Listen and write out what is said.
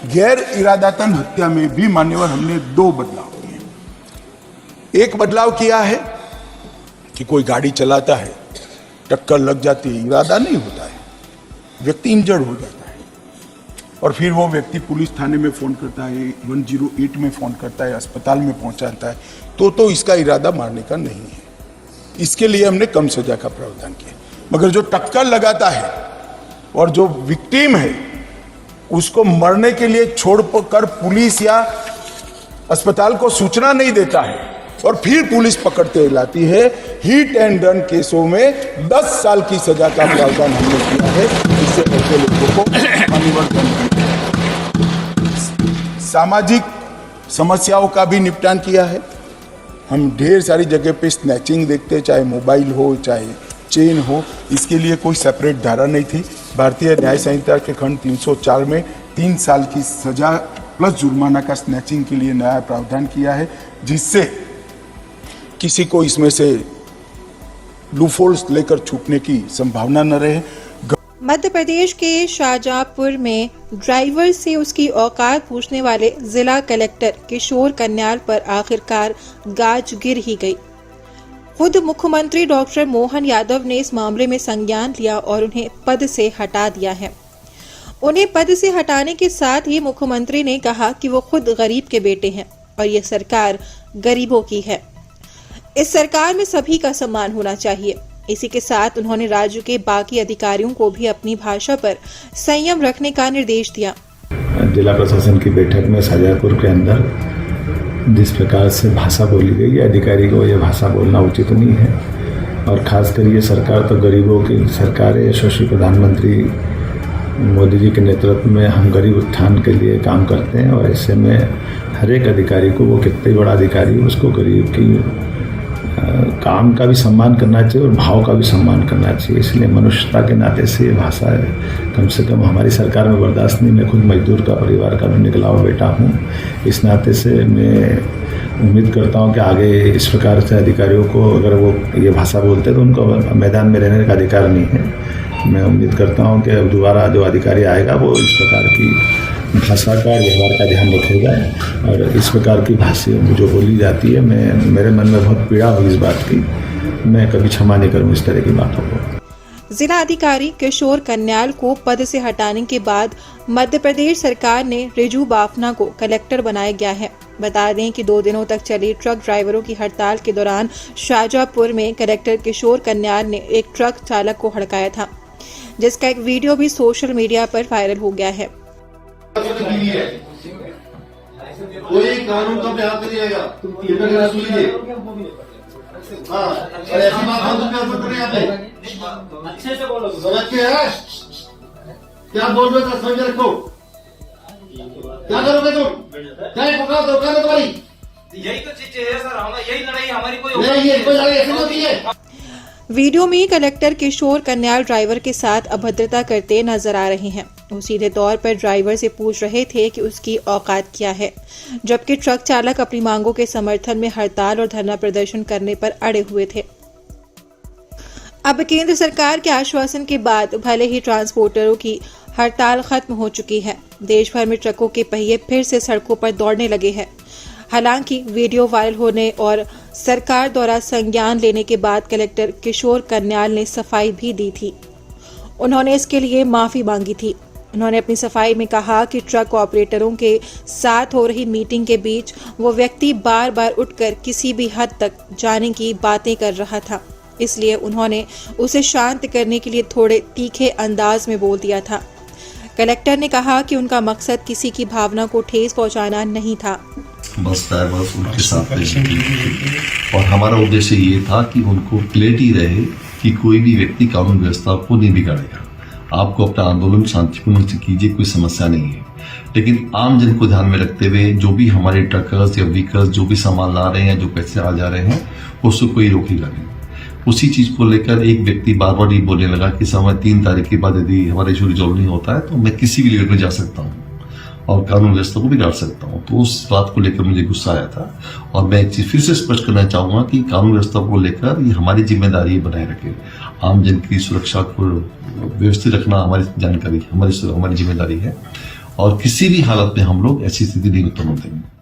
गैर इरादतन हत्या में भी मान्यवर हमने 2 बदलाव किए। एक बदलाव किया है कि कोई गाड़ी चलाता है, टक्कर लग जाती है, इरादा नहीं होता है, व्यक्ति इंजर्ड हो जाता है और फिर वो व्यक्ति पुलिस थाने में फ़ोन करता है, 108 में फ़ोन करता है, अस्पताल में पहुंचाता है, तो इसका इरादा मारने का नहीं है। इसके लिए हमने कम सजा का प्रावधान किया। मगर जो टक्कर लगाता है और जो विक्टिम है उसको मरने के लिए छोड़कर पुलिस या अस्पताल को सूचना नहीं देता है और फिर पुलिस पकड़ते लाती है, हिट एंड रन केसों में 10 साल की सजा का प्रावधान हमने किया है। इससे ऐसे लोगों को अनिवार्य सामाजिक समस्याओं का भी निपटान किया है। हम ढेर सारी जगह पे स्नैचिंग देखते हैं, चाहे मोबाइल हो चाहे चेन हो, इसके लिए कोई सेपरेट धारा नहीं थी। भारतीय न्याय संहिता के खंड 304 में 3 साल की सजा प्लस जुर्माना का स्नैचिंग के लिए नया प्रावधान किया है, जिससे किसी को इसमें से लूफोल्स लेकर छूटने की संभावना न रहे। मध्य प्रदेश के शाहजहांपुर में ड्राइवर से उसकी औकात पूछने वाले जिला कलेक्टर किशोर कन्याल पर आखिरकार गाज गिर ही गई। खुद मुख्यमंत्री डॉक्टर मोहन यादव ने इस मामले में संज्ञान लिया और उन्हें पद से हटा दिया है। उन्हें पद से हटाने के साथ ही मुख्यमंत्री ने कहा कि वो खुद गरीब के बेटे हैं और ये सरकार गरीबों की है। इस सरकार में सभी का सम्मान होना चाहिए। इसी के साथ उन्होंने राज्य के बाकी अधिकारियों को भी अपनी भाषा पर संयम रखने का निर्देश दिया। जिला प्रशासन की बैठक में शाहजहांपुर के अंदर जिस प्रकार से भाषा बोली गई है, अधिकारी को यह भाषा बोलना उचित नहीं है और खासकर ये सरकार तो गरीबों की सरकार है। यशस्वी प्रधानमंत्री मोदी जी के नेतृत्व में हम गरीब उत्थान के लिए काम करते हैं और ऐसे में हर एक अधिकारी को, वो कितना ही बड़ा अधिकारी हो, उसको गरीब की काम का भी सम्मान करना चाहिए और भाव का भी सम्मान करना चाहिए। इसलिए मनुष्यता के नाते से ये भाषा है कम से कम हमारी सरकार में बर्दाश्त नहीं। मैं खुद मजदूर का परिवार का भी निकला हुआ बेटा हूँ, इस नाते से मैं उम्मीद करता हूँ कि आगे इस प्रकार से अधिकारियों को अगर वो ये भाषा बोलते हैं तो उनको मैदान में रहने का अधिकार नहीं है। मैं उम्मीद करता हूँ कि अब दोबारा जो अधिकारी आएगा वो इस प्रकार की भाषा का व्यवहार का ध्यान रखेगा और इस प्रकार की भाषा जो बोली जाती है, मेरे मन में बहुत पीड़ा हुई इस बात की। मैं कभी क्षमा नहीं करूँ इस तरह की बातों को। जिला अधिकारी किशोर कन्याल को पद से हटाने के बाद मध्य प्रदेश सरकार ने रिजू बाफना को कलेक्टर बनाया गया है। बता दें कि 2 दिनों तक चली ट्रक ड्राइवरों की हड़ताल के दौरान शाहजहांपुर में कलेक्टर किशोर कन्याल ने एक ट्रक चालक को हड़काया था, जिसका एक वीडियो भी सोशल मीडिया पर वायरल हो गया है। कोई कानून का हाथ नहीं आएगा, ऐसी बात हम कर सकते हैं। अच्छे से बोलो, समझ के है क्या बोल रहे हो, समझ रखो। क्या करोगे तुम? क्या पुकार दो तुम्हारी? यही तो चीज है सर, हम यही लड़ाई हमारी कोई लड़ाई ऐसी होती है। वीडियो में कलेक्टर किशोर कन्याल ड्राइवर के साथ अभद्रता करते नजर आ रहे हैं। वो सीधे तौर पर ड्राइवर से पूछ रहे थे कि उसकी औकात क्या है, जबकि ट्रक चालक अपनी मांगों के समर्थन में हड़ताल और धरना प्रदर्शन करने पर अड़े हुए थे। अब केंद्र सरकार के आश्वासन के बाद भले ही ट्रांसपोर्टरों की हड़ताल खत्म हो चुकी है, देश भर में ट्रकों के पहिए फिर से सड़कों पर दौड़ने लगे हैं। हालांकि वीडियो वायरल होने और सरकार द्वारा संज्ञान लेने के बाद कलेक्टर किशोर कन्याल ने सफाई भी दी थी। उन्होंने इसके लिए माफी मांगी थी। उन्होंने अपनी सफाई में कहा कि ट्रक ऑपरेटरों के साथ हो रही मीटिंग के बीच वो व्यक्ति बार बार उठकर किसी भी हद तक जाने की बातें कर रहा था, इसलिए उन्होंने उसे शांत करने के लिए थोड़े तीखे अंदाज में बोल दिया था। कलेक्टर ने कहा कि उनका मकसद किसी की भावना को ठेस पहुंचाना नहीं था। बस ड्राइवर्स उनके साथ रहे और हमारा उद्देश्य ये था कि उनको क्लैरिटी रहे कि कोई भी व्यक्ति कानून व्यवस्था को नहीं बिगाड़ेगा। आपको अपना आंदोलन शांतिपूर्ण से कीजिए, कोई समस्या नहीं है, लेकिन आम जन को ध्यान में रखते हुए जो भी हमारे ट्रकर्स या व्हीकल्स जो भी सामान ला रहे हैं, जो पैसे आ जा रहे हैं, उसको कोई रोकेगा नहीं। उसी चीज को लेकर एक व्यक्ति बार बार ये बोलने लगा कि समय 3 तारीख के बाद यदि हमारा इशू रिजॉल्व नहीं होता है तो मैं किसी भी लीडर में जा सकता हूँ और कानून व्यवस्था को बिगाड़ सकता हूँ। तो उस बात को लेकर मुझे गुस्सा आया था और मैं एक चीज फिर से स्पष्ट करना चाहूंगा कि कानून व्यवस्था को लेकर ये हमारी जिम्मेदारी बनाए रखे। आम जन की सुरक्षा को व्यवस्थित रखना हमारी जानकारी, हमारी जिम्मेदारी है और किसी भी हालत में हम लोग ऐसी स्थिति नहीं उत्पन्न होने देंगे।